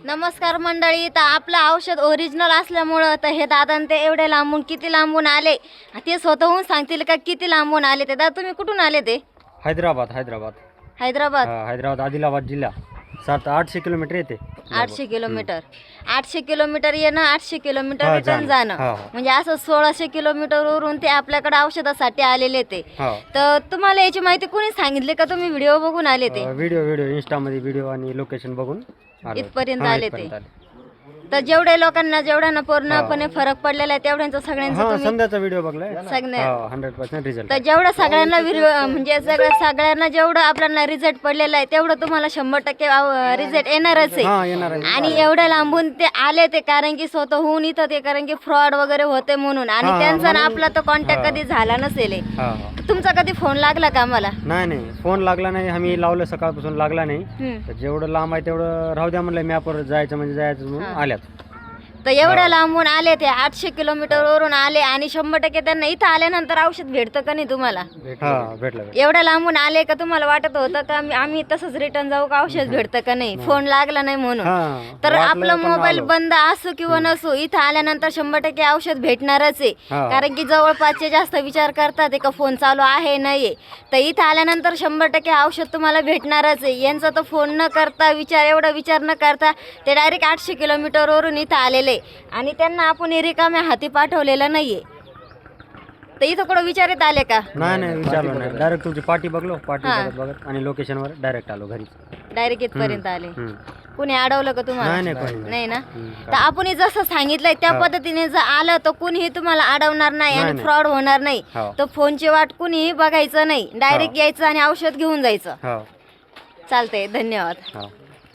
नमस्कार मंडळी. तर आपलं औषध ओरिजिनल असल्यामुळं तर हे दादा ते एवढे लांबून किती लांबून आले ते स्वतःहून सांगतील का किती लांबून आले ते. दादा तुम्ही कुठून आले ते? हैदराबाद हैदराबाद. आदिलाबाद जिल्हा 700-800 किलोमीटर येते. 800 किलोमीटर. 800 किलोमीटर येणं, 800 किलोमीटर रिटर्न जाणं, म्हणजे असं 1600 किलोमीटर वरून ते आपल्याकडे औषधासाठी आलेले ते. तर तुम्हाला याची माहिती कोणी सांगितली का तुम्ही व्हिडिओ बघून आले ते? व्हिडिओ इंस्टा मध्ये व्हिडिओ आणि लोकेशन बघून इथपर्यंत आले ते. तर जेवढे लोकांना जेवढ्यांना पूर्णपणे फरक पडलेला आहे तेवढ्यांचा सगळ्यांचा तुम्ही समजाचा व्हिडिओ बघलाय. 100% रिझल्ट. तर जेवढा सगळ्यांना म्हणजे सगळ्यांना जेवढं आपल्याला रिझल्ट पडलेला आहे तेवढं तुम्हाला 100% रिझल्ट येणारच आहे. आणि एवढ्या लांबून ते आले ते कारण की स्वतःहून इथं ते कारण की फ्रॉड वगैरे होते म्हणून. आणि त्यांचा ना आपला तो कॉन्टॅक्ट कधी झाला नसेल. तुमचा कधी फोन लागला का आम्हाला? नाही फोन लागला नाही. आम्ही लावलं सकाळपासून लागला नाही. जेवढं लांब आहे तेवढं राहू द्या म्हणलं. मॅपवर जायचं म्हणजे जायचं म्हणून आल्यात. तर एवढ्या लांबून आले ते 800 किलोमीटर वरून आले आणि 100% त्यांना इथं आल्यानंतर औषध भेटतं का नाही तुम्हाला? भेटलं. एवढ्या लांबून आले का तुम्हाला वाटत होतं का आम्ही तसंच रिटर्न जाऊ का औषध भेटतं का नाही? फोन लागला नाही म्हणून. तर आपलं मोबाईल बंद असो किंवा नसो इथं आल्यानंतर 100% औषध भेटणारच आहे. कारण की जवळपासचे जास्त विचार करतात का फोन चालू आहे नाहीये. तर इथं आल्यानंतर 100% औषध तुम्हाला भेटणारच आहे. यांचा तो फोन न करता एवढा विचार न करता ते डायरेक्ट 800 किलोमीटर वरून इथं आलेले आणि त्यांना आपण रिकाम्या हाती पाठवलेलं नाहीये. तर इथं कुठं विचारित आले का? नाही विचारलो नाही. डायरेक्ट तुमची पाठी बघत आणि लोकेशनवर डायरेक्ट आलो घरी. डायरेक्ट इथपर्यंत आले. कुणी अडवलं का तुम्हाला? नाही ना. तर आपण जसं सांगितलंय त्या पद्धतीने जर आलं तर कुणीही तुम्हाला अडवणार नाही आणि फ्रॉड होणार नाही. तर फोनची वाट कुणीही बघायचं नाही. डायरेक्ट यायचं आणि औषध घेऊन जायचं. चालतंय. धन्यवाद.